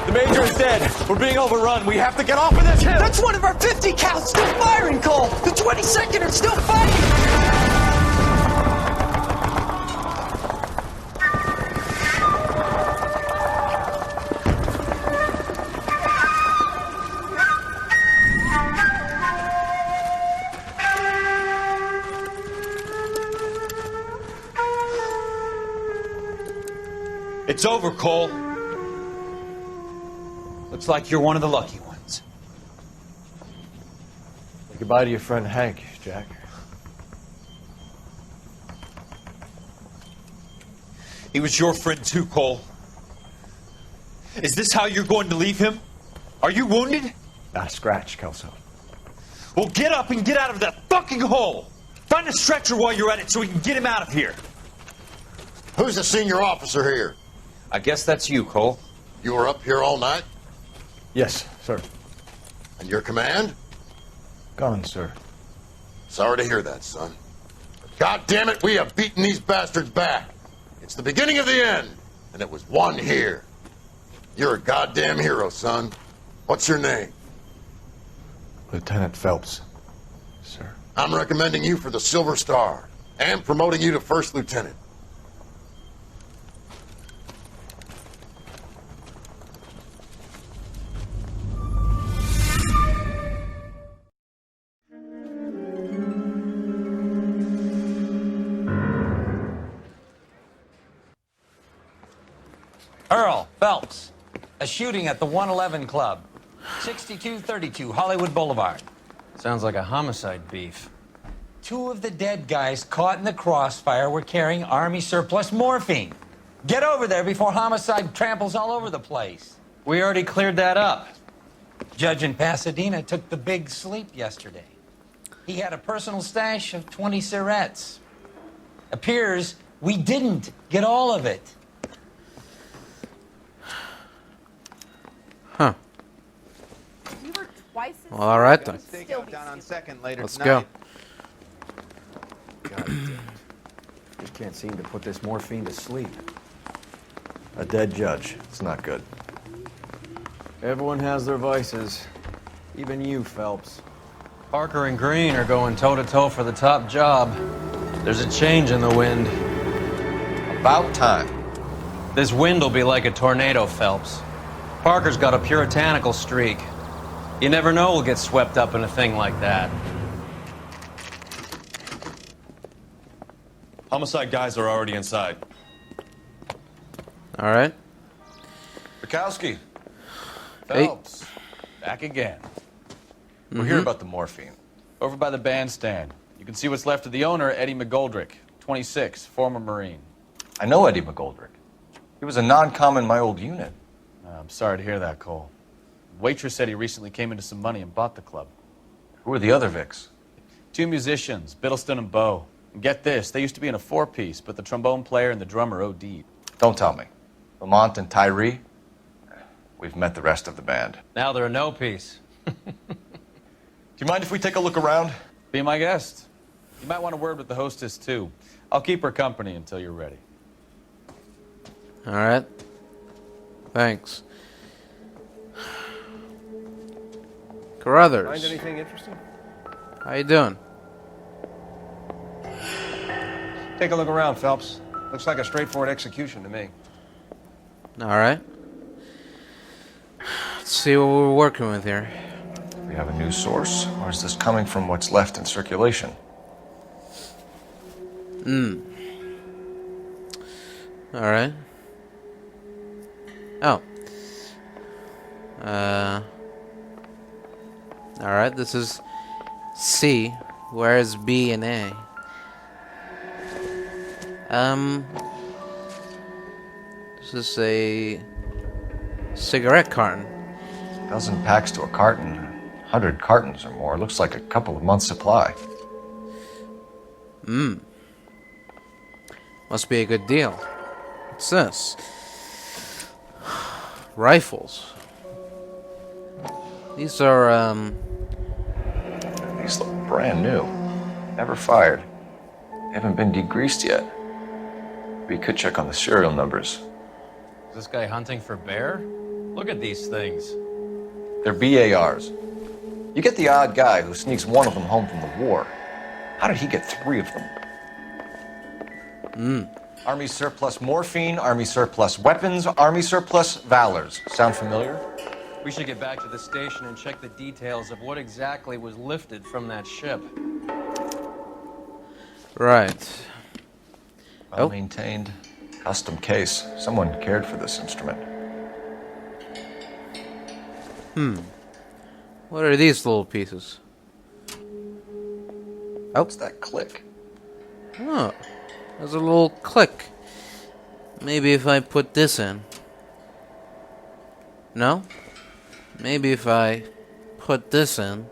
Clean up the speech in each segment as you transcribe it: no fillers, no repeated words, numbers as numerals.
The Major is dead. We're being overrun. We have to get off of this hill. That's one of our 50 cows still firing, Cole. The 22nd are still fighting. It's over, Cole. Looks like you're one of the lucky ones. Say goodbye to your friend Hank, Jack. He was your friend too, Cole. Is this how you're going to leave him? Are you wounded? Not a scratch, Kelso. Well, get up and get out of that fucking hole! Find a stretcher while you're at it so we can get him out of here. Who's the senior officer here? I guess that's you, Cole. You were up here all night? Yes, sir. And your command? Gone, sir. Sorry to hear that, son. But God damn it, we have beaten these bastards back. It's the beginning of the end, and it was won here. You're a goddamn hero, son. What's your name? Lieutenant Phelps, sir. I'm recommending you for the Silver Star and promoting you to First Lieutenant. Earl, Phelps. A shooting at the 111 Club. 6232 Hollywood Boulevard. Sounds like a homicide beef. Two of the dead guys caught in the crossfire were carrying Army surplus morphine. Get over there before homicide tramples all over the place. We already cleared that up. Judge in Pasadena took the big sleep yesterday. He had a personal stash of 20 cigarettes. Appears we didn't get all of it. Huh. You were twice as Well, all right then. Down on second later Let's tonight. go. God damn it. Just can't seem to put this morphine to sleep. A dead judge. It's not good. Everyone has their vices. Even you, Phelps. Parker and Green are going toe-to-toe for the top job. There's a change in the wind. About time. This wind will be like a tornado, Phelps. Parker's got a puritanical streak. You never know we'll get swept up in a thing like that. Homicide guys are already inside. All right. Bukowski. Hey. Phelps. Back again. We're here about the morphine. Over by the bandstand. You can see what's left of the owner, Eddie McGoldrick, 26, former Marine. I know Eddie McGoldrick. He was a non-com in my old unit. I'm sorry to hear that, Cole. Waitress said he recently came into some money and bought the club. Who are the other Vics? Two musicians, Biddleston and Bowe. And get this, they used to be in a four-piece, but the trombone player and the drummer OD'd. Don't tell me. Lamont and Tyree? We've met the rest of the band. Now they're a no-piece. Do you mind if we take a look around? Be my guest. You might want a word with the hostess, too. I'll keep her company until you're ready. All right. Thanks. Carruthers. Find anything interesting? How you doing? Take a look around, Phelps. Looks like a straightforward execution to me. All right. Let's see what we're working with here. Do we have a new source, or is this coming from what's left in circulation? All right. Oh. All right, this is C. Where's B and A? This is a cigarette carton. 1,000 packs to a carton, 100 cartons or more. Looks like a couple of months' supply. Must be a good deal. What's this? Rifles. These are, These look brand new. Never fired. They haven't been degreased yet. We could check on the serial numbers. Is this guy hunting for bear? Look at these things. They're BARs. You get the odd guy who sneaks one of them home from the war. How did he get 3 of them? Army surplus morphine, Army surplus weapons, Army surplus valors. Sound familiar? We should get back to the station and check the details of what exactly was lifted from that ship. Right. Well maintained. Custom case. Someone cared for this instrument. What are these little pieces? What's that click? Oh, there's a little click. Maybe if I put this in. No? Maybe if I put this in.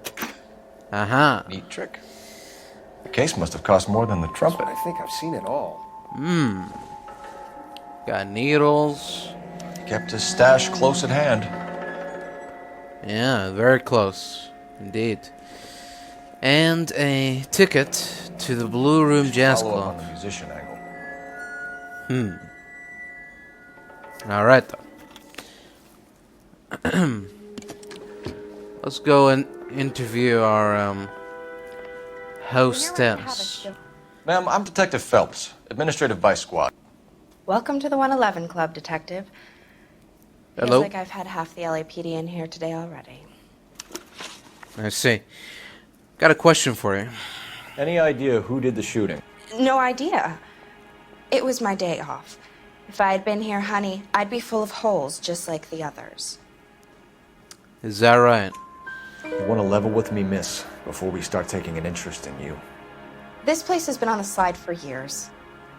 Aha. Neat trick. The case must have cost more than the trumpet. I think I've seen it all. Got needles. Kept his stash close at hand. Yeah, very close. Indeed. And a ticket to the Blue Room Jazz Follow up Club. on the musician angle. Alright then. Let's go and interview our hostess. Ma'am, I'm Detective Phelps, Administrative Vice Squad. Welcome to the 111 Club, Detective. Feels Hello. like I've had half the LAPD in here today already. I see. Got a question for you. Any idea who did the shooting? No idea. It was my day off. If I had been here, honey, I'd be full of holes just like the others. Is that right? You want to level with me, miss, before we start taking an interest in you. This place has been on the slide for years.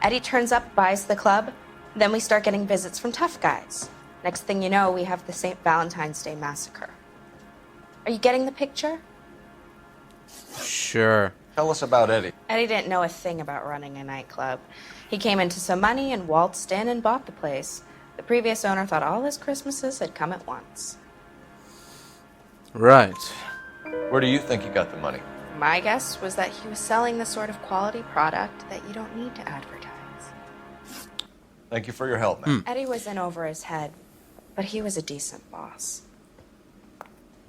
Eddie turns up, buys the club, then we start getting visits from tough guys. Next thing you know, we have the St. Valentine's Day massacre. Are you getting the picture? Sure. Tell us about Eddie. Eddie didn't know a thing about running a nightclub. He came into some money and waltzed in and bought the place. The previous owner thought all his Christmases had come at once. Right. Where do you think he got the money? My guess was that he was selling the sort of quality product that you don't need to advertise. Thank you for your help, ma'am. Eddie was in over his head, but he was a decent boss.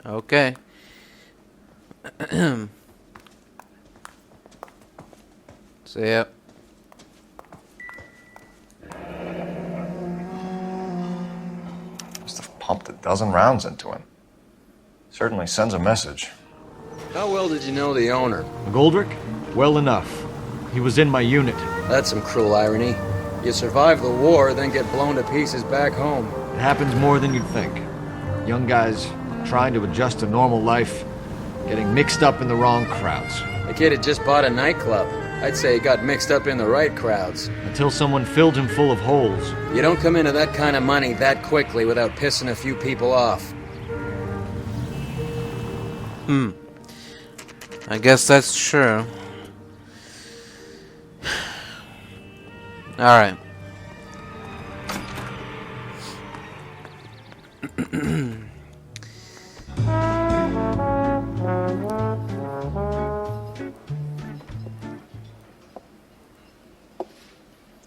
Okay. So, yep. Must have pumped a dozen rounds into him. Certainly sends a message. How well did you know the owner? McGoldrick? Well enough. He was in my unit. That's some cruel irony. You survive the war, then get blown to pieces back home. It happens more than you'd think. Young guys trying to adjust to normal life, getting mixed up in the wrong crowds. The kid had just bought a nightclub. I'd say he got mixed up in the right crowds. Until someone filled him full of holes. You don't come into that kind of money that quickly without pissing a few people off. I guess that's true. Alright.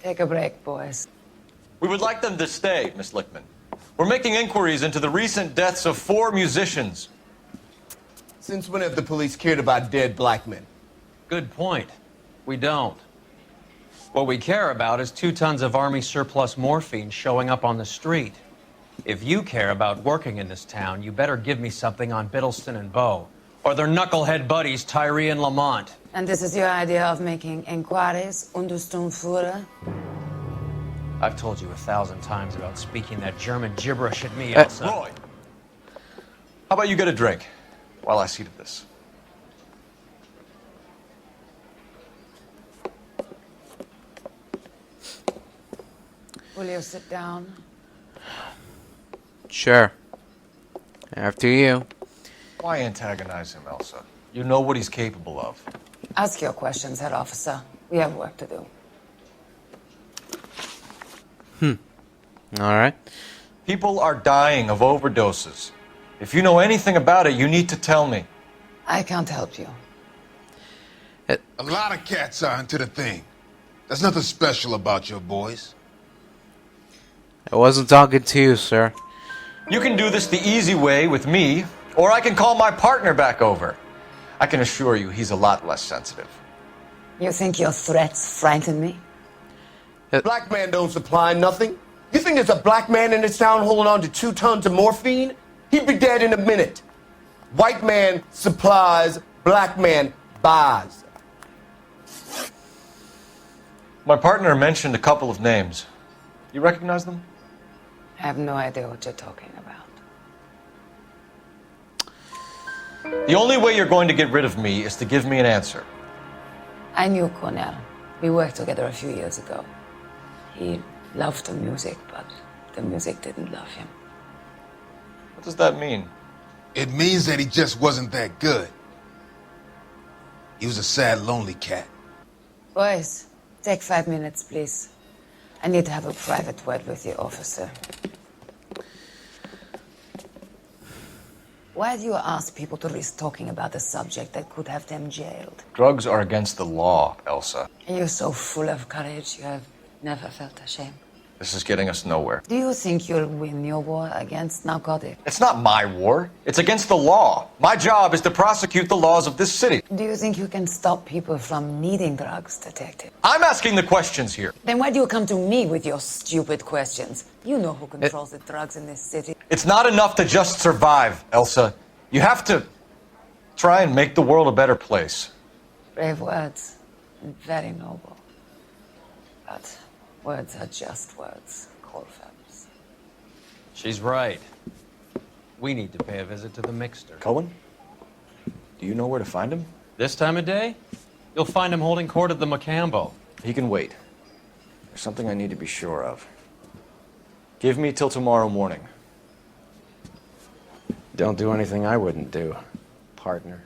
Take a break, boys. We would like them to stay, Miss Lickman. We're making inquiries into the recent deaths of 4 musicians. Since when have the police cared about dead black men? Good point. We don't. What we care about is 2 tons of Army surplus morphine showing up on the street. If you care about working in this town, you better give me something on Biddleston and Bow, or their knucklehead buddies Tyree and Lamont. And this is your idea of making inquiries, Untersturmführer? I've told you 1,000 times about speaking that German gibberish at me, Elsa. Roy, how about you get a drink while I see to this? Will you sit down? Sure. After you. Why antagonize him, Elsa? You know what he's capable of. Ask your questions, head officer. We have work to do. Alright. People are dying of overdoses. If you know anything about it, you need to tell me. I can't help you. A lot of cats are into the thing. There's nothing special about your boys. I wasn't talking to you, sir. You can do this the easy way with me, or I can call my partner back over. I can assure you he's a lot less sensitive. You think your threats frighten me? Black man don't supply nothing. You think there's a black man in this town holding on to 2 tons of morphine? He'd be dead in a minute. White man supplies, black man buys. My partner mentioned a couple of names. You recognize them? I have no idea what you're talking about. The only way you're going to get rid of me is to give me an answer. I knew Cornell. We worked together a few years ago. He loved the music, but the music didn't love him. What does that mean? It means that he just wasn't that good. He was a sad, lonely cat. Boys, take 5 minutes, please. I need to have a private word with the officer. Why do you ask people to risk talking about a subject that could have them jailed? Drugs are against the law, Elsa. And you're so full of courage, you have never felt ashamed. This is getting us nowhere. Do you think you'll win your war against narcotics? It's not my war. It's against the law. My job is to prosecute the laws of this city. Do you think you can stop people from needing drugs, Detective? I'm asking the questions here. Then why do you come to me with your stupid questions? You know who controls the drugs in this city. It's not enough to just survive, Elsa. You have to try and make the world a better place. Brave words, and very noble. But words are just words, Cole Phelps. She's right. We need to pay a visit to the Mixter. Cohen? Do you know where to find him? This time of day? You'll find him holding court at the Macambo. He can wait. There's something I need to be sure of. Give me till tomorrow morning. Don't do anything I wouldn't do, partner.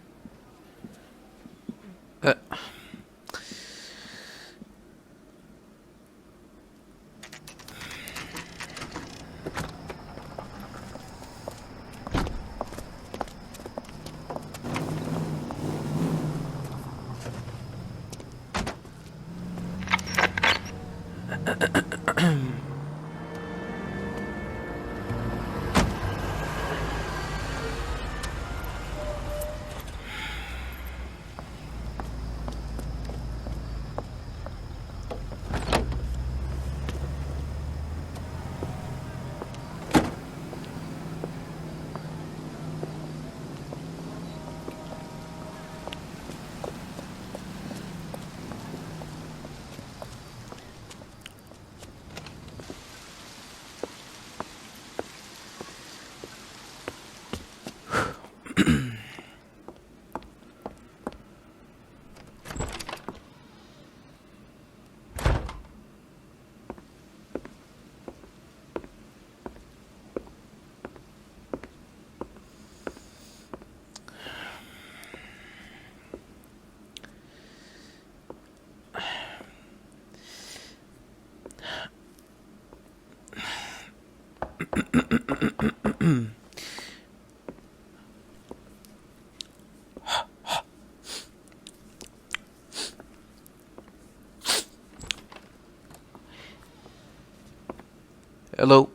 Hello.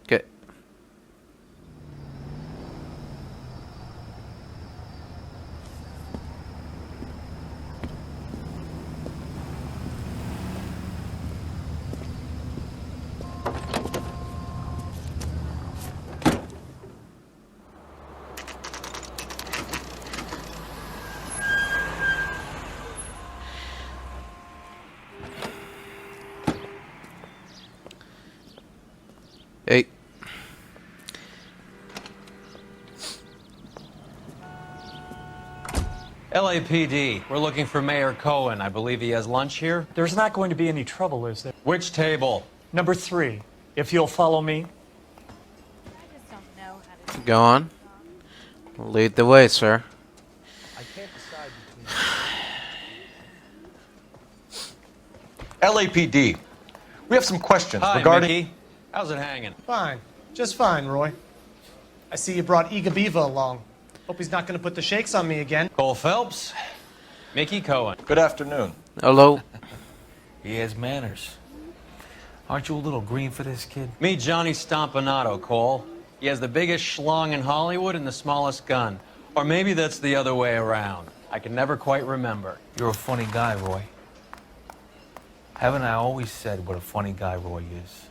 Okay. Hey. LAPD, we're looking for Mayor Cohen. I believe he has lunch here. There's not going to be any trouble, is there? Which table? Number 3, if you'll follow me. Go on. Lead the way, sir. I can't decide between... LAPD, we have some questions Hi, regarding... Mickey. How's it hanging? Fine. Just fine, Roy. I see you brought Iga Beaver along. Hope he's not going to put the shakes on me again. Cole Phelps, Mickey Cohen. Good afternoon. Hello. He has manners. Aren't you a little green for this, kid? Meet Johnny Stompanato, Cole. He has the biggest schlong in Hollywood and the smallest gun. Or maybe that's the other way around. I can never quite remember. You're a funny guy, Roy. Haven't I always said what a funny guy Roy is?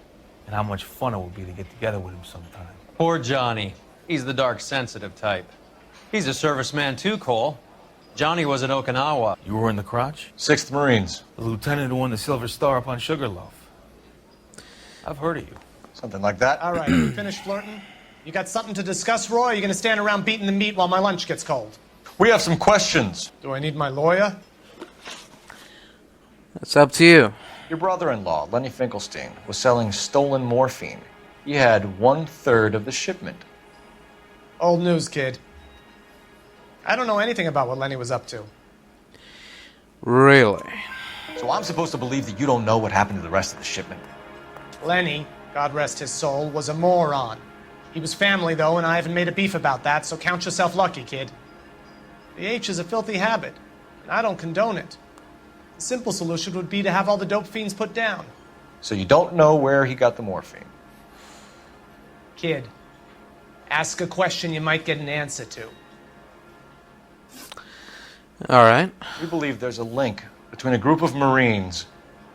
And how much fun it would be to get together with him sometime. Poor Johnny. He's the dark, sensitive type. He's a serviceman too, Cole. Johnny was at Okinawa. You were in the crotch? 6th Marines. The lieutenant who won the Silver Star up on Sugarloaf. I've heard of you. Something like that. All right, you finished flirting? You got something to discuss, Roy, or are you going to stand around beating the meat while my lunch gets cold? We have some questions. Do I need my lawyer? It's up to you. Your brother-in-law, Lenny Finkelstein, was selling stolen morphine. He had 1/3 of the shipment. Old news, kid. I don't know anything about what Lenny was up to. Really? So I'm supposed to believe that you don't know what happened to the rest of the shipment? Lenny, God rest his soul, was a moron. He was family, though, and I haven't made a beef about that, so count yourself lucky, kid. The H is a filthy habit, and I don't condone it. The simple solution would be to have all the dope fiends put down. So you don't know where he got the morphine? Kid, ask a question you might get an answer to. All right. We believe there's a link between a group of Marines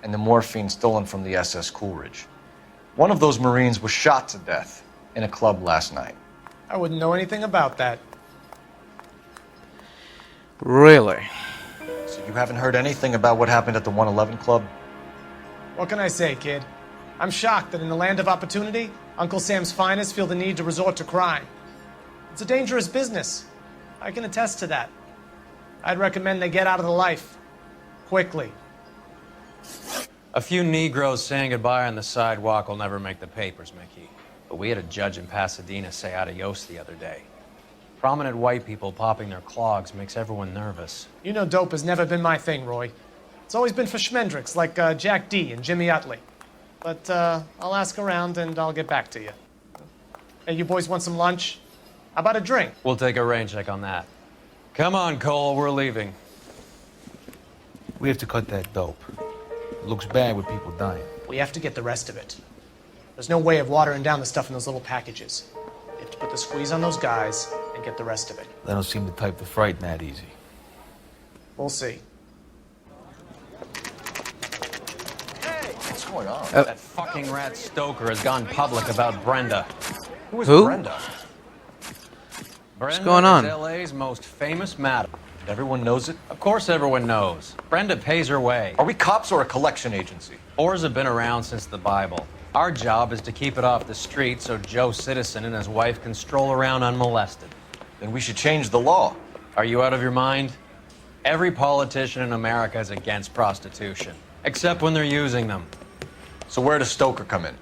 and the morphine stolen from the SS Coolidge. One of those Marines was shot to death in a club last night. I wouldn't know anything about that. Really? So you haven't heard anything about what happened at the 111 Club? What can I say, kid? I'm shocked that in the land of opportunity, Uncle Sam's finest feel the need to resort to crime. It's a dangerous business. I can attest to that. I'd recommend they get out of the life. Quickly. A few Negroes saying goodbye on the sidewalk will never make the papers, Mickey. But we had a judge in Pasadena say adios the other day. Prominent white people popping their clogs makes everyone nervous. You know dope has never been my thing, Roy. It's always been for schmendricks like Jack D. and Jimmy Utley. But I'll ask around and I'll get back to you. Hey, you boys want some lunch? How about a drink? We'll take a rain check on that. Come on, Cole, we're leaving. We have to cut that dope. It looks bad with people dying. We have to get the rest of it. There's no way of watering down the stuff in those little packages. You have to put the squeeze on those guys and get the rest of it. They don't seem the type to frighten that easy. We'll see. What's going on? That fucking rat Stoker has gone public about Brenda. Who is Who? Brenda? Brenda going on? is LA's most famous madam. Everyone knows it? Of course everyone knows. Brenda pays her way. Are we cops or a collection agency? Whores have been around since the Bible. Our job is to keep it off the street so Joe Citizen and his wife can stroll around unmolested. Then we should change the law. Are you out of your mind? Every politician in America is against prostitution, except when they're using them. So where does Stoker come in?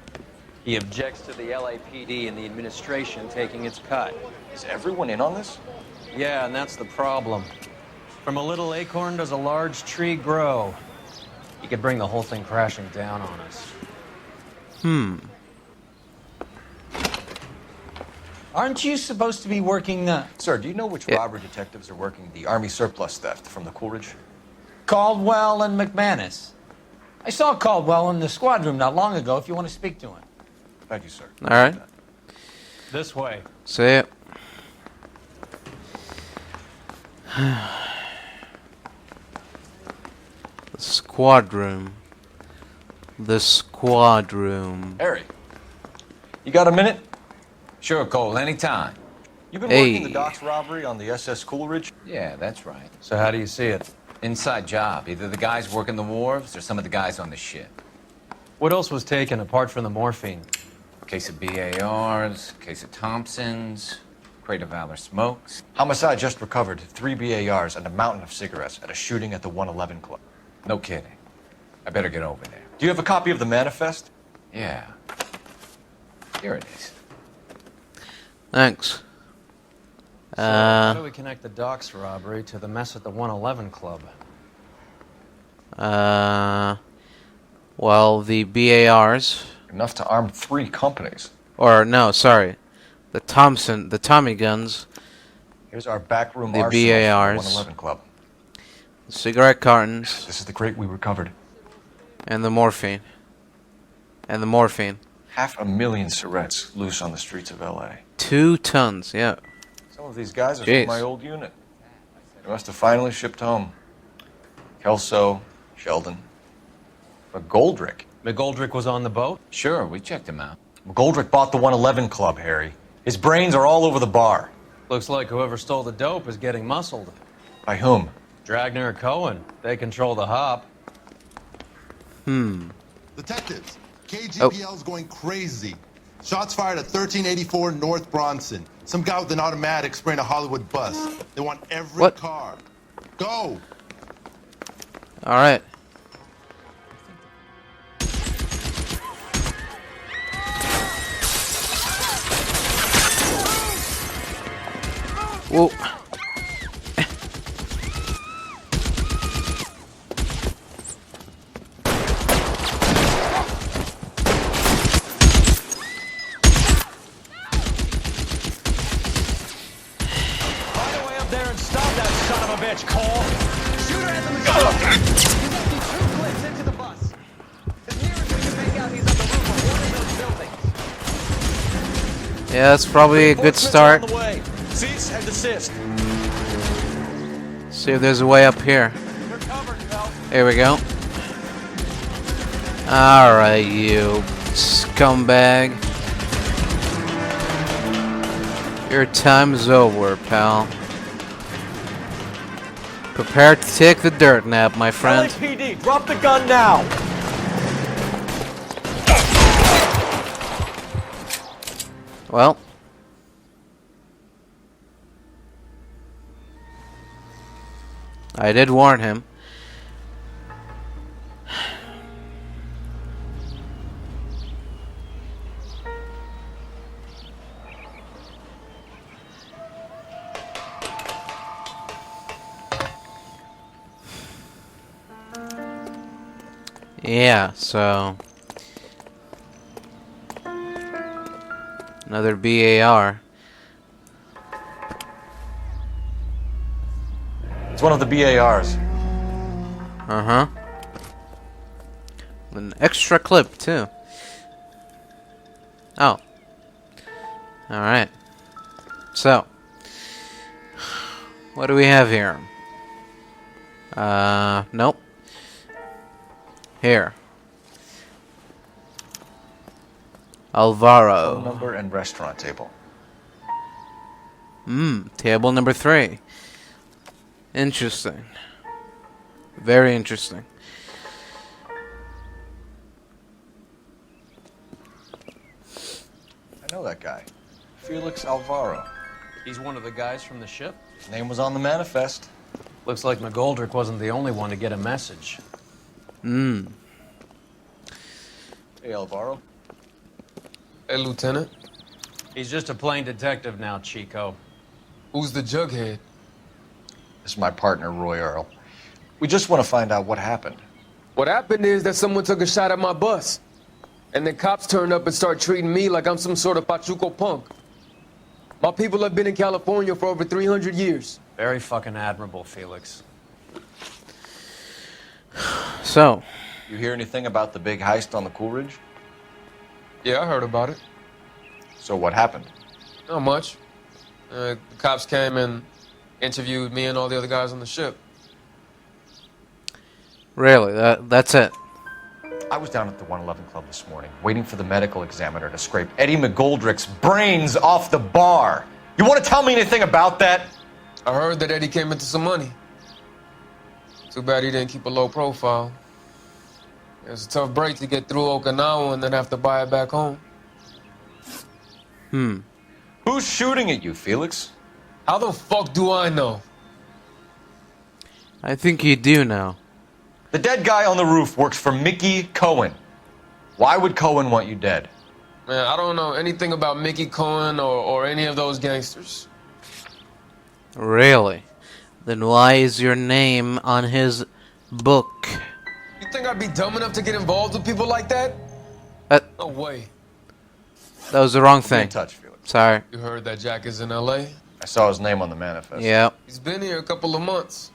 He objects to the LAPD and the administration taking its cut. Is everyone in on this? Yeah, and that's the problem. From a little acorn does a large tree grow. You could bring the whole thing crashing down on us. Aren't you supposed to be working Sir, do you know which robbery detectives are working the Army surplus theft from the Coolidge? Caldwell and McManus? I saw Caldwell in the squad room not long ago if you want to speak to him. Thank you, sir. All right. This way. Say it. The squad room. The squad room. Harry, you got a minute? Sure, Cole, anytime. You've been Hey. working the docks robbery on the SS Coolidge? Yeah, that's right. So how do you see it? Inside job. Either the guys working the wharves or some of the guys on the ship. What else was taken apart from the morphine? Case of BARs, case of Thompsons, crate of Valor smokes. Homicide just recovered 3 BARs and a mountain of cigarettes at a shooting at the 111 Club. No kidding. I better get over there. Do you have a copy of the manifest? Yeah. Here it is. Thanks. So how do we connect the docks robbery to the mess at the 111 Club? Well, the BARs. Enough to arm 3 companies. Or, no, sorry. The Tommy guns. Here's our backroom The arsenal BARs. for the 111 Club. Cigarette cartons. This is the crate we recovered. And the morphine. And the morphine. 500,000 cigarettes loose on the streets of L.A. 2 tons, yeah. Some of these guys are Jeez. from my old unit. They must have finally shipped home. Kelso, Sheldon. McGoldrick. McGoldrick was on the boat? Sure, we checked him out. McGoldrick bought the 111 Club, Harry. His brains are all over the bar. Looks like whoever stole the dope is getting muscled. By whom? Dragner or Cohen. They control the hop. Detectives, KGPL's going crazy. Shots fired at 1384 North Bronson. Some guy with an automatic spraying a Hollywood bus. They want every car. Go! All right. Whoa. Bitch, Cole. Shoot her at the machine. He's empty 2 clips into the bus. As near as we can make out, he's on the roof of one of those buildings. Yeah, that's probably a good start. Cease and desist. See if there's a way up here. Here we go. Alright, you scumbag. Your time's over, pal. Prepare to take the dirt nap, my friend. LAPD, drop the gun now! Well. I did warn him. Yeah, so another BAR. It's one of the BARs. Uh-huh. An extra clip, too. Oh. Alright. So. What do we have here? Nope. Here. Alvaro. Phone number and restaurant table. Table number 3. Interesting. Very interesting. I know that guy. Felix Alvaro. He's one of the guys from the ship? His name was on the manifest. Looks like McGoldrick wasn't the only one to get a message. Hey, Alvaro. Hey, Lieutenant. He's just a plain detective now, Chico. Who's the jughead? This is my partner, Roy Earl. We just want to find out what happened. What happened is that someone took a shot at my bus. And then cops turned up and start treating me like I'm some sort of Pachuco punk. My people have been in California for over 300 years. Very fucking admirable, Felix. So. You hear anything about the big heist on the Coolidge? Yeah, I heard about it. So what happened? Not much. The cops came and interviewed me and all the other guys on the ship. Really? That's it? I was down at the 111 Club this morning, waiting for the medical examiner to scrape Eddie McGoldrick's brains off the bar. You want to tell me anything about that? I heard that Eddie came into some money. Too bad he didn't keep a low profile. It was a tough break to get through Okinawa and then have to buy it back home. Who's shooting at you, Felix? How the fuck do I know? I think you do know. The dead guy on the roof works for Mickey Cohen. Why would Cohen want you dead? Man, I don't know anything about Mickey Cohen or any of those gangsters. Really? Then why is your name on his book? You think I'd be dumb enough to get involved with people like that? No way. That was the wrong Be thing. in touch, Felix. Sorry. You heard that Jack is in L.A.? I saw his name on the manifest. Yeah. He's been here a couple of months.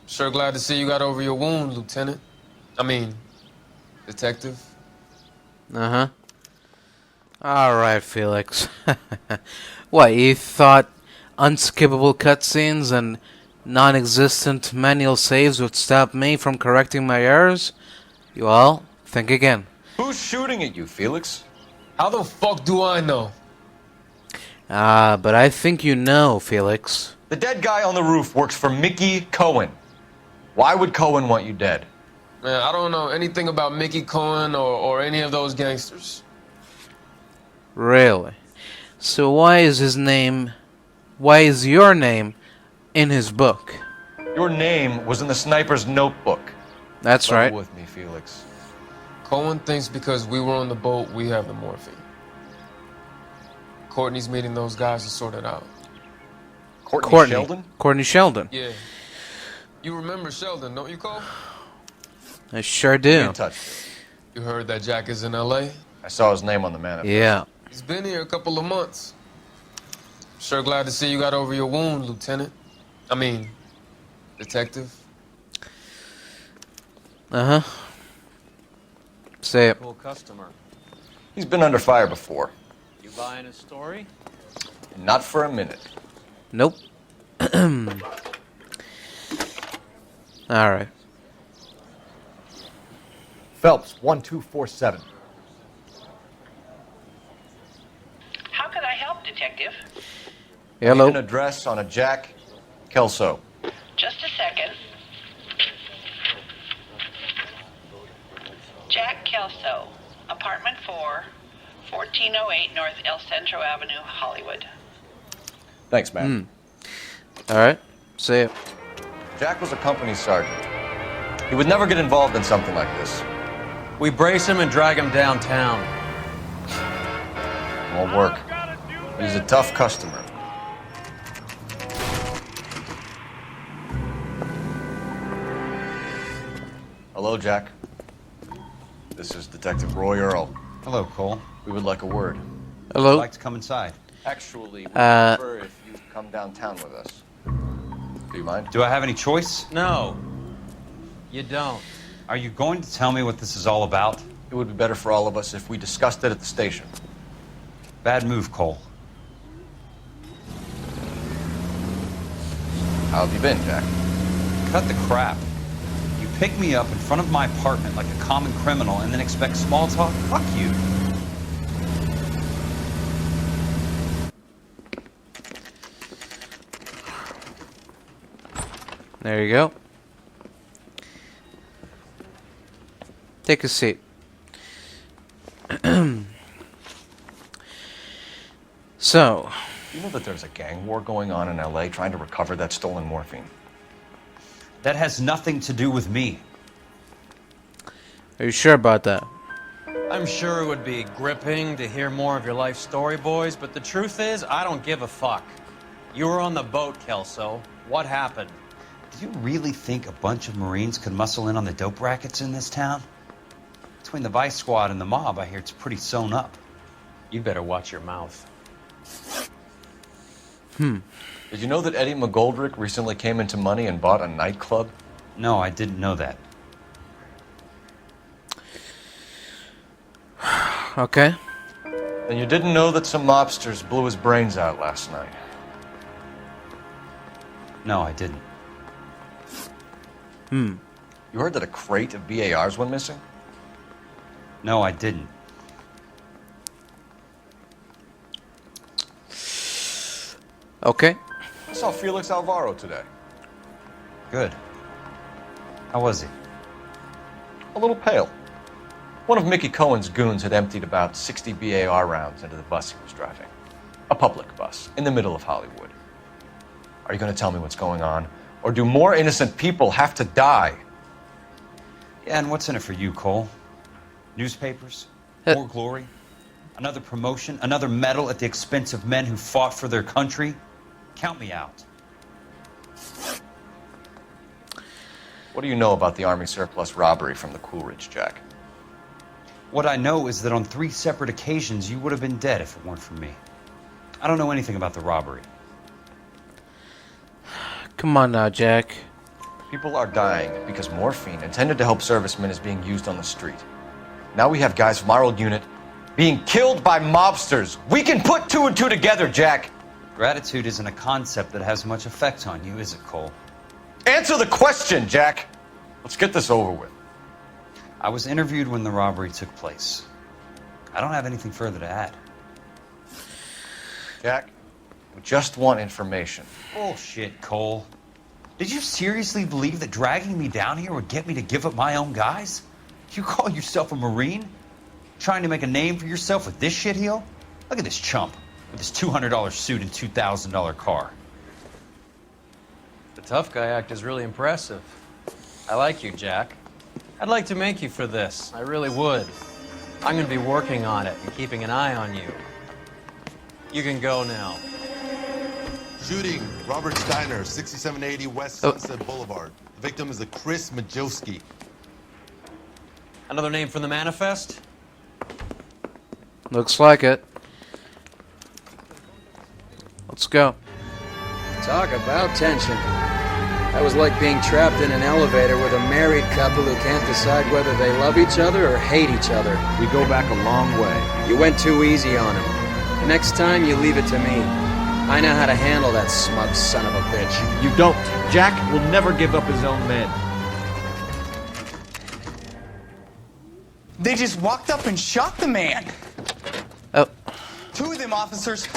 Sure glad to see you got over your wound, Lieutenant. I mean, Detective. Uh-huh. Alright, Felix. What, you thought unskippable cutscenes and non-existent manual saves would stop me from correcting my errors? Well, think again. Who's shooting at you, Felix? How the fuck do I know? But I think you know, Felix. The dead guy on the roof works for Mickey Cohen. Why would Cohen want you dead? Man, I don't know anything about Mickey Cohen or any of those gangsters. Really? So why is your name in his book? Your name was in the sniper's notebook. That's Level right. with me, Felix. Cohen thinks because we were on the boat, we have the morphine. Courtney's meeting those guys to sort it out. Courtney Sheldon? Courtney Sheldon. Yeah. You remember Sheldon, don't you, Cole? I sure do. Be in touch. You heard that Jack is in L.A.? I saw his name on the manifest. Yeah. He's been here a couple of months. Sure glad to see you got over your wound, Lieutenant. I mean, Detective. Uh-huh. Say it. Cool customer. He's been under fire before. You buying his story? Not for a minute. Nope. Alright. Phelps, 1247. How can I help, Detective? Hello. I need an address on a Jack Kelso. Just a second. Jack Kelso, apartment 4, 1408 North El Centro Avenue, Hollywood. Thanks, man. Alright. Say it. Jack was a company sergeant. He would never get involved in something like this. We brace him and drag him downtown. Won't work. He's a tough customer. Hello, Jack. This is Detective Roy Earl. Hello, Cole. We would like a word. Hello. I'd like to come inside. Actually, we prefer if you come downtown with us. Do you mind? Do I have any choice? No. You don't. Are you going to tell me what this is all about? It would be better for all of us if we discussed it at the station. Bad move, Cole. How have you been, Jack? Cut the crap. You pick me up in front of my apartment like a common criminal and then expect small talk? Fuck you. There you go. Take a seat. So. You know that there's a gang war going on in LA trying to recover that stolen morphine? That has nothing to do with me. Are you sure about that? I'm sure it would be gripping to hear more of your life story, boys, but the truth is, I don't give a fuck. You were on the boat, Kelso. What happened? Do you really think a bunch of Marines could muscle in on the dope rackets in this town? Between the Vice Squad and the mob, I hear it's pretty sewn up. You better watch your mouth. Did you know that Eddie McGoldrick recently came into money and bought a nightclub? No, I didn't know that. Okay. And you didn't know that some mobsters blew his brains out last night? No, I didn't. You heard that a crate of BARs went missing? No, I didn't. Okay. I saw Felix Alvaro today. Good. How was he? A little pale. One of Mickey Cohen's goons had emptied about 60 BAR rounds into the bus he was driving. A public bus, in the middle of Hollywood. Are you going to tell me what's going on? Or do more innocent people have to die? Yeah, and what's in it for you, Cole? Newspapers? More glory? Another promotion? Another medal at the expense of men who fought for their country? Count me out. What do you know about the Army surplus robbery from the Coolidge, Jack? What I know is that on 3 separate occasions, you would have been dead if it weren't for me. I don't know anything about the robbery. Come on now, Jack. People are dying because morphine intended to help servicemen is being used on the street. Now we have guys from our old unit being killed by mobsters. We can put two and two together, Jack. Gratitude isn't a concept that has much effect on you, is it, Cole? Answer the question, Jack. Let's get this over with. I was interviewed when the robbery took place. I don't have anything further to add. Jack, we just want information. Bullshit, Cole. Did you seriously believe that dragging me down here would get me to give up my own guys? You call yourself a Marine? Trying to make a name for yourself with this shitheel? Look at this chump with his $200 suit and $2,000 car. The tough guy act is really impressive. I like you, Jack. I'd like to make you for this. I really would. I'm going to be working on it and keeping an eye on you. You can go now. Shooting, Robert Steiner, 6780 West Sunset Boulevard. The victim is a Chris Majowski. Another name from the manifest? Looks like it. Let's go. Talk about tension. That was like being trapped in an elevator with a married couple who can't decide whether they love each other or hate each other. We go back a long way. You went too easy on him. Next time, you leave it to me. I know how to handle that smug son of a bitch. You don't. Jack will never give up his own men. They just walked up and shot the man. Oh. Two of them officers,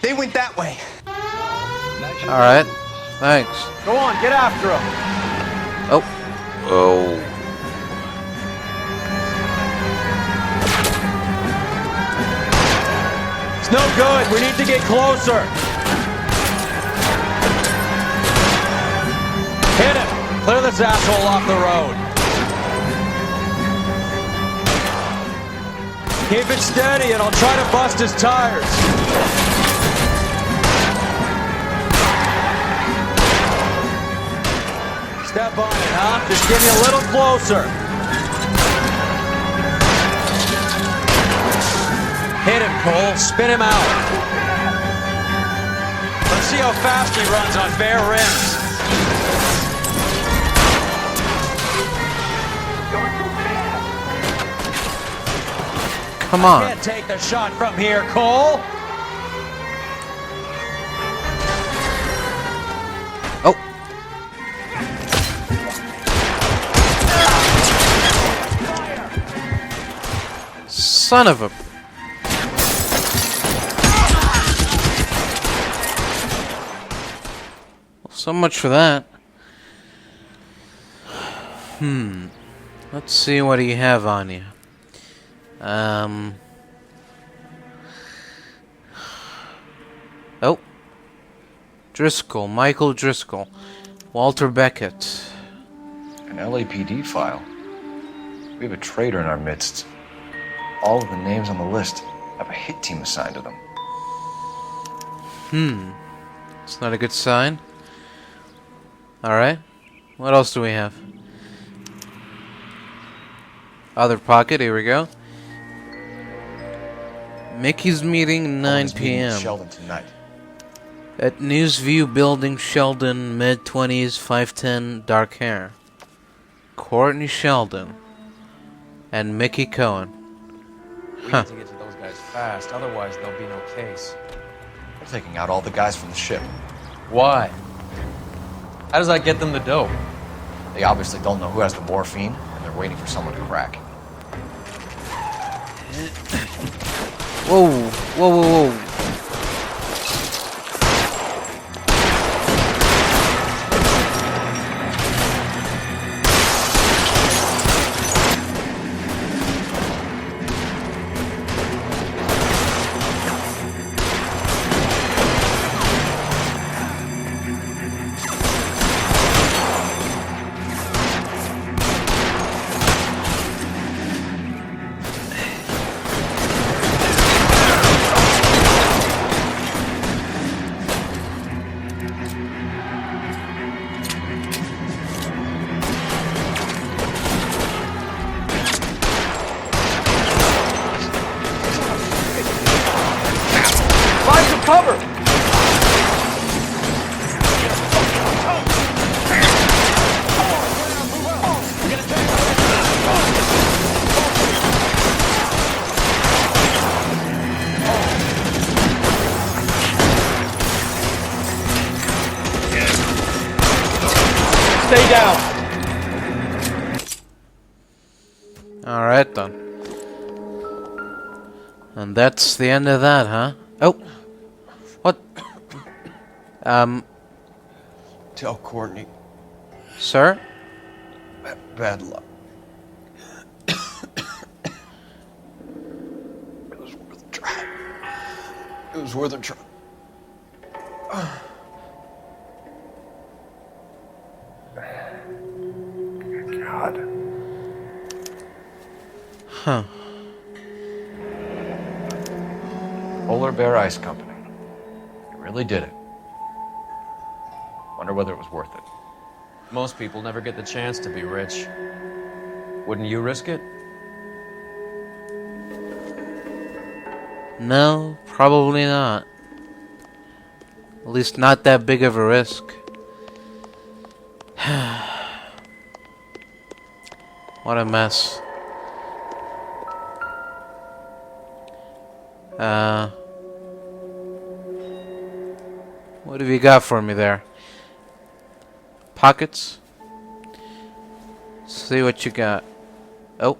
they went that way. All right. Thanks. Go on, get after him. Oh. Oh. It's no good. We need to get closer. Hit him. Clear this asshole off the road. Keep it steady and I'll try to bust his tires. Step on it, huh? Just get me a little closer. Hit him, Cole. Spin him out. Let's see how fast he runs on bare rims. Come on. Can't take the shot from here, Cole. Oh. Son of a... So much for that. Let's see what do you have on you. Oh. Driscoll, Michael Driscoll, Walter Beckett. An LAPD file. We have a traitor in our midst. All of the names on the list have a hit team assigned to them. It's not a good sign. Alright. What else do we have? Other pocket, here we go. Mickey's meeting, 9 p.m. Sheldon tonight. At Newsview Building, Sheldon, mid-20s, 5'10", dark hair. Courtney Sheldon. And Mickey Cohen. We need to get to those guys fast, otherwise there'll be no case. They're taking out all the guys from the ship. Why? How does that get them the dope? They obviously don't know who has the morphine, and they're waiting for someone to crack. Whoa, whoa, whoa, whoa. Stay down. Alright then. And that's the end of that, huh? Oh. What? Tell Courtney. Sir? Bad luck. It was worth a try. God. Huh. Polar Bear Ice Company. You really did it. Wonder whether it was worth it. Most people never get the chance to be rich. Wouldn't you risk it? No, probably not. At least not that big of a risk. What a mess. What have you got for me there? Pockets? See what you got. Oh.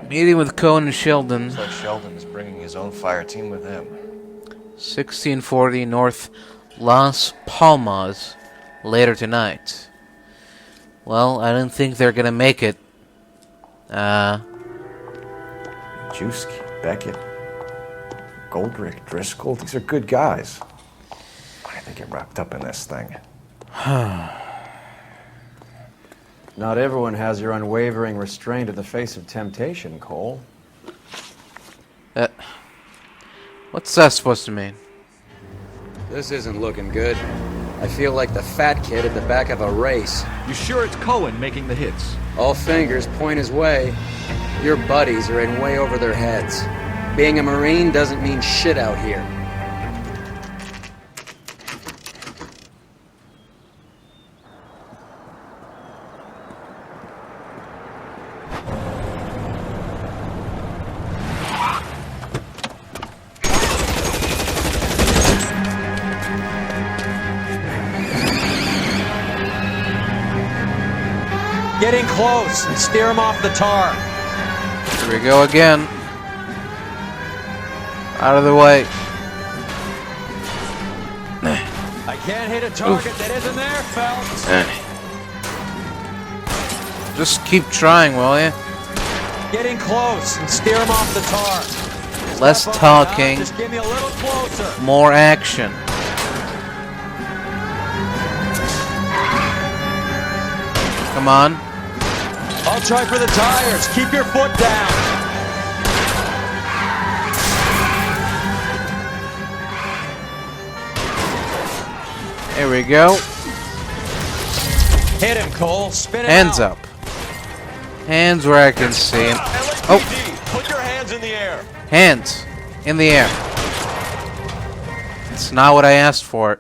Meeting with Cohen and Sheldon. Looks like Sheldon is bringing his own fire team with him. 1640 North Las Palmas later tonight. Well, I don't think they're gonna make it. Juski, Beckett, Goldrick, Driscoll, these are good guys. Why do they get wrapped up in this thing? Not everyone has your unwavering restraint in the face of temptation, Cole. What's that supposed to mean? This isn't looking good. I feel like the fat kid at the back of a race. You sure it's Cohen making the hits? All fingers point his way. Your buddies are in way over their heads. Being a Marine doesn't mean shit out here. Getting close and steer him off the tar. Here we go again. Out of the way. I can't hit a target that isn't there, Phelps. Just keep trying, will you? Getting close and steer him off the tar. Less talking, Just give me a little closer. more action. Come on. I'll try for the tires. Keep your foot down. There we go. Hit him, Cole. Spin it Hands out. up. Hands where I can see him. Oh. Put your hands in the air. Hands in the air. It's not what I asked for.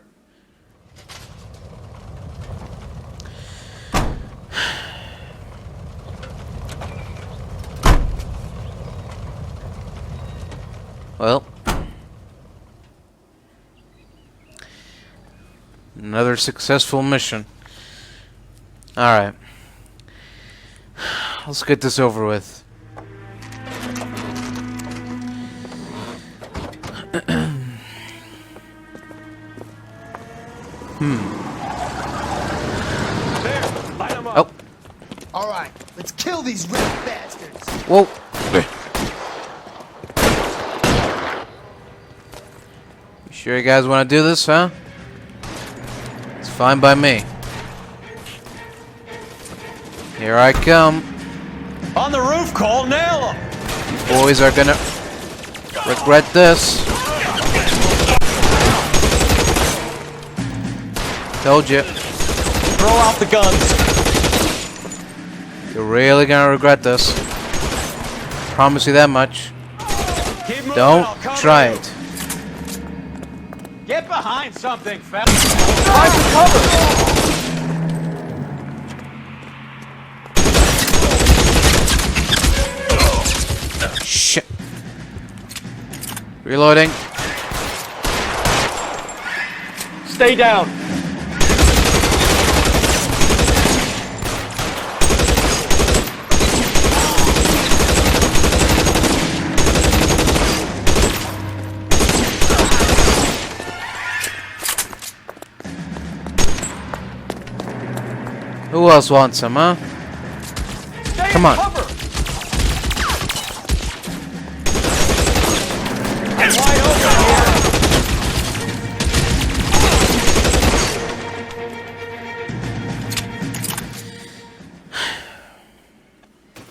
Well, another successful mission. Alright. Let's get this over with. Oh. All right, let's kill these red bastards. Whoa. You sure you guys want to do this, huh? It's fine by me. Here I come. On the roof, Cole. Nail him. You boys are gonna regret this. Told you. Throw out the guns. You're really gonna regret this. Promise you that much. Don't try it. Get behind something, Phelps. Find the cover. Shit. Reloading. Stay down. Who else wants him, huh? Come on. It's wide open here.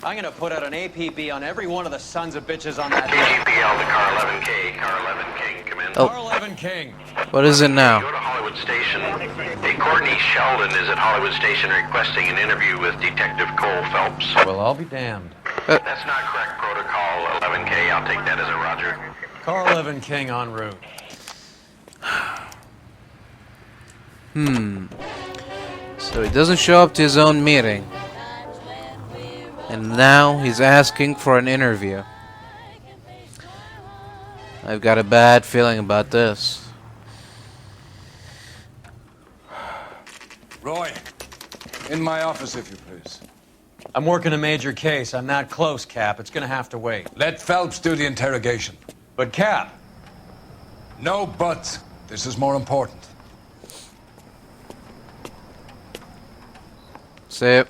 I'm gonna put out an APB on every one of the sons of bitches on that. KGPL to Car 11 King. Car 11 King, come in. Oh. Car 11 King. What is it now? Go to Hollywood Station. Hey, Courtney Sheldon is at Hollywood Station requesting an interview with Detective Cole Phelps. Well, I'll be damned. That's not correct protocol, 11K. I'll take that as a roger. Car 11 King en route. So he doesn't show up to his own meeting. And now he's asking for an interview. I've got a bad feeling about this. Roy, in my office, if you please. I'm working a major case. I'm not close, Cap. It's gonna have to wait. Let Phelps do the interrogation. But, Cap. No buts. This is more important. See it.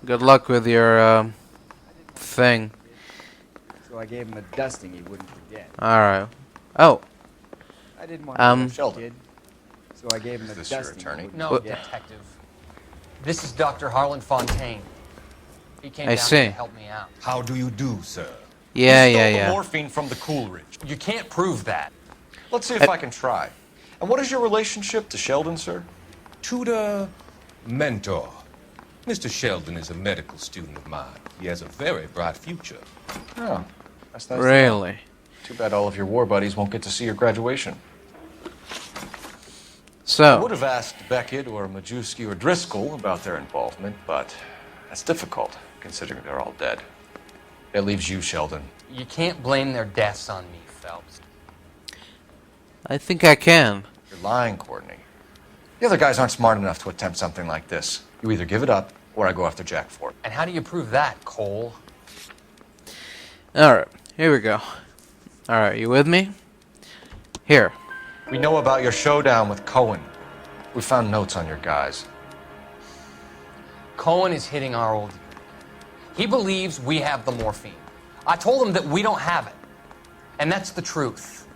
Good luck with your thing. So I gave him a dusting he wouldn't forget. Alright. Oh. I didn't want to Sheldon. kid. So I gave him a Is this your dusting. attorney? No, detective. This is Dr. Harlan Fontaine. He came I down see. here to help me out. How do you do, sir? Yeah, You stole yeah, the yeah. morphine from the Coolidge. You can't prove that. Let's see if I can try. And what is your relationship to Sheldon, sir? Tutor, mentor. Mr. Sheldon is a medical student of mine. He has a very bright future. Oh, that's nice. Really? Too bad all of your war buddies won't get to see your graduation. I So, would have asked Beckett or Majewski or Driscoll about their involvement, but that's difficult, considering they're all dead. That leaves you, Sheldon. You can't blame their deaths on me, Phelps. I think I can. You're lying, Courtney. The other guys aren't smart enough to attempt something like this. You either give it up, or I go after Jack for it. And how do you prove that, Cole? Alright, here we go. Alright, you with me? Here. We know about your showdown with Cohen. We found notes on your guys. Cohen is hitting our old unit. He believes we have the morphine. I told him that we don't have it. And that's the truth.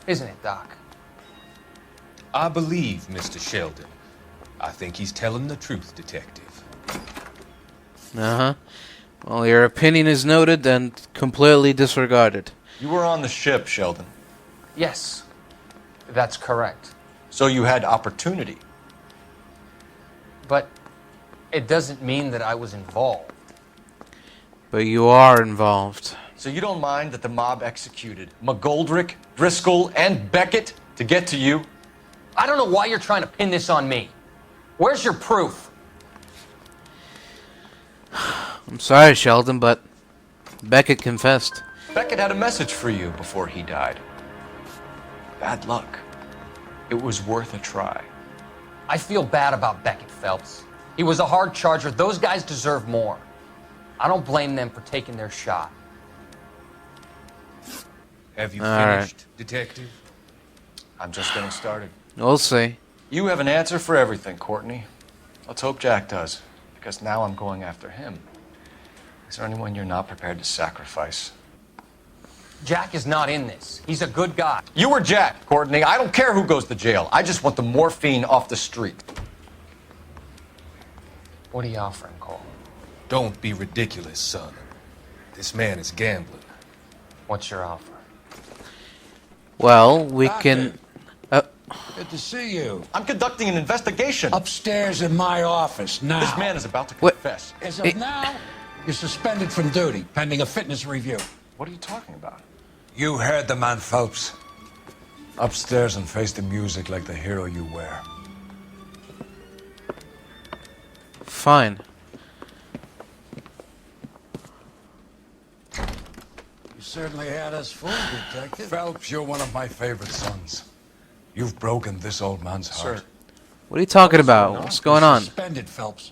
Isn't it, Doc? I believe Mr. Sheldon. I think he's telling the truth, Detective. Uh-huh. Well, your opinion is noted and completely disregarded. You were on the ship, Sheldon. Yes, that's correct. So you had opportunity. But it doesn't mean that I was involved. But you are involved. So you don't mind that the mob executed McGoldrick, Driscoll, and Beckett to get to you? I don't know why you're trying to pin this on me. Where's your proof? I'm sorry, Sheldon, but Beckett confessed. Beckett had a message for you before he died. Bad luck. It was worth a try. I feel bad about Beckett, Phelps. He was a hard charger. Those guys deserve more. I don't blame them for taking their shot. Have you All finished, Detective? I'm just getting started. We'll see. You have an answer for everything, Courtney. Let's hope Jack does, because now I'm going after him. Is there anyone you're not prepared to sacrifice? Jack is not in this. He's a good guy. You or Jack, Courtney. I don't care who goes to jail. I just want the morphine off the street. What are you offering, Cole? Don't be ridiculous, son. This man is gambling. What's your offer? Well, we can... Good to see you. I'm conducting an investigation. Upstairs in my office, now. This man is about to confess. As of now, you're suspended from duty, pending a fitness review. What are you talking about? You heard the man, Phelps. Upstairs and face the music like the hero you were. Fine. You certainly had us fooled, Detective. Phelps, you're one of my favorite sons. You've broken this old man's heart. Sir. What are you talking about? What's going on? Suspended, Phelps.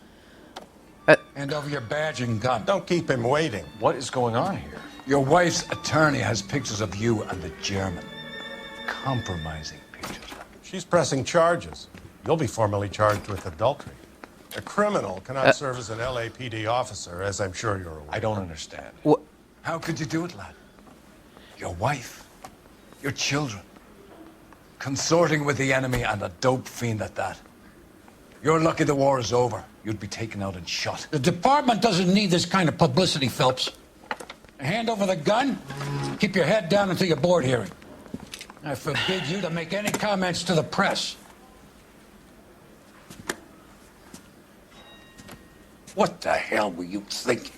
Hand over your badge and gun. Don't keep him waiting. What is going on here? Your wife's attorney has pictures of you and the German. Compromising pictures. She's pressing charges. You'll be formally charged with adultery. A criminal cannot serve as an LAPD officer, as I'm sure you're aware. I don't understand. What? How could you do it, lad? Your wife, your children, consorting with the enemy and a dope fiend at that. You're lucky the war is over. You'd be taken out and shot. The department doesn't need this kind of publicity, Phelps. Hand over the gun, keep your head down until your board hearing. I forbid you to make any comments to the press. What the hell were you thinking?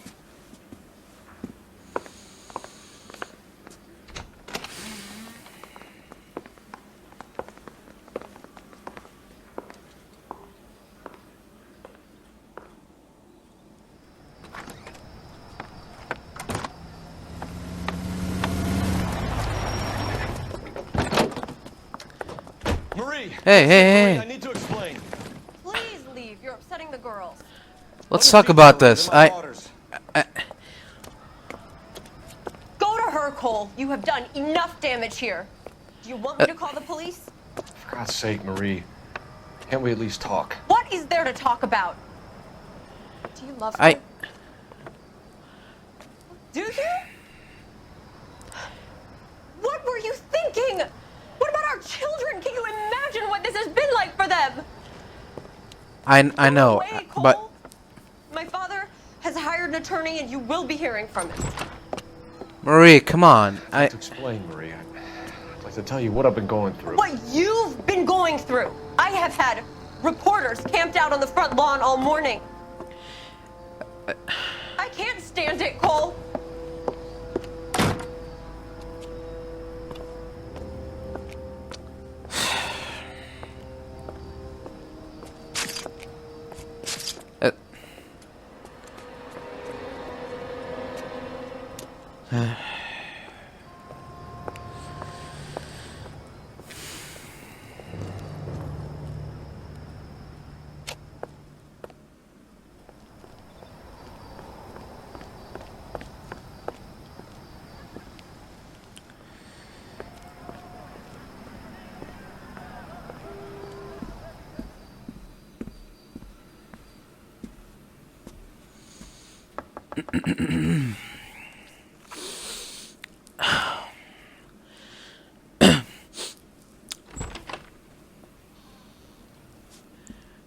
Marie! Hey. I need to explain. Please leave. You're upsetting the girls. Let's talk about this. Go to her, Cole. You have done enough damage here. Do you want me to call the police? For God's sake, Marie. Can't we at least talk? What is there to talk about? Do you love her? Do you? What were you thinking? What about our children? Can you imagine what this has been like for them? I know, Away, Cole. but My father has hired an attorney and you will be hearing from him. Marie, come on. I have to explain, Marie. I'd like to tell you what I've been going through. What you've been going through. I have had reporters camped out on the front lawn all morning. I can't stand it, Cole.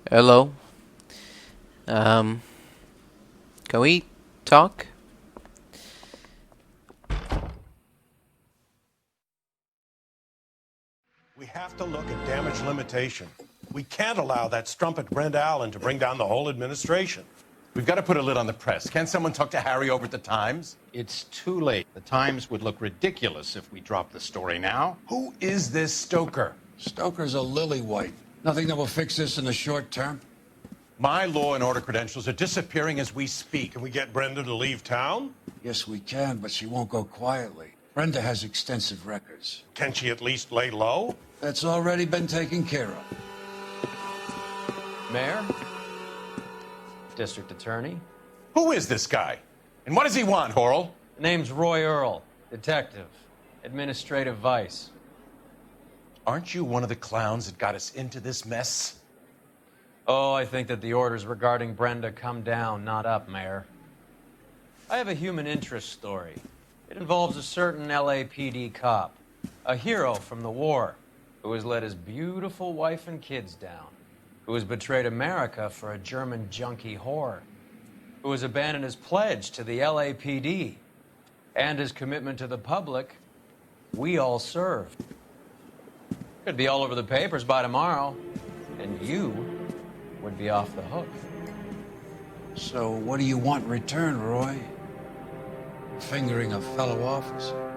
Hello. Can we talk? We have to look at damage limitation. We can't allow that strumpet Brenda Allen to bring down the whole administration. We've got to put a lid on the press. Can't someone talk to Harry over at the Times? It's too late. The Times would look ridiculous if we dropped the story now. Who is this Stoker? Stoker's a lily-white. Nothing that will fix this in the short term. My law and order credentials are disappearing as we speak. Can we get Brenda to leave town? Yes, we can, but she won't go quietly. Brenda has extensive records. Can she at least lay low? That's already been taken care of. Mayor? District Attorney? Who is this guy? And what does he want, Horrell? The name's Roy Earl, detective, administrative vice. Aren't you one of the clowns that got us into this mess? Oh, I think that the orders regarding Brenda come down, not up, Mayor. I have a human interest story. It involves a certain LAPD cop, a hero from the war, who has let his beautiful wife and kids down, who has betrayed America for a German junkie whore, who has abandoned his pledge to the LAPD and his commitment to the public we all served. Could be all over the papers by tomorrow, and you would be off the hook. So what do you want in return, Roy? Fingering a fellow officer?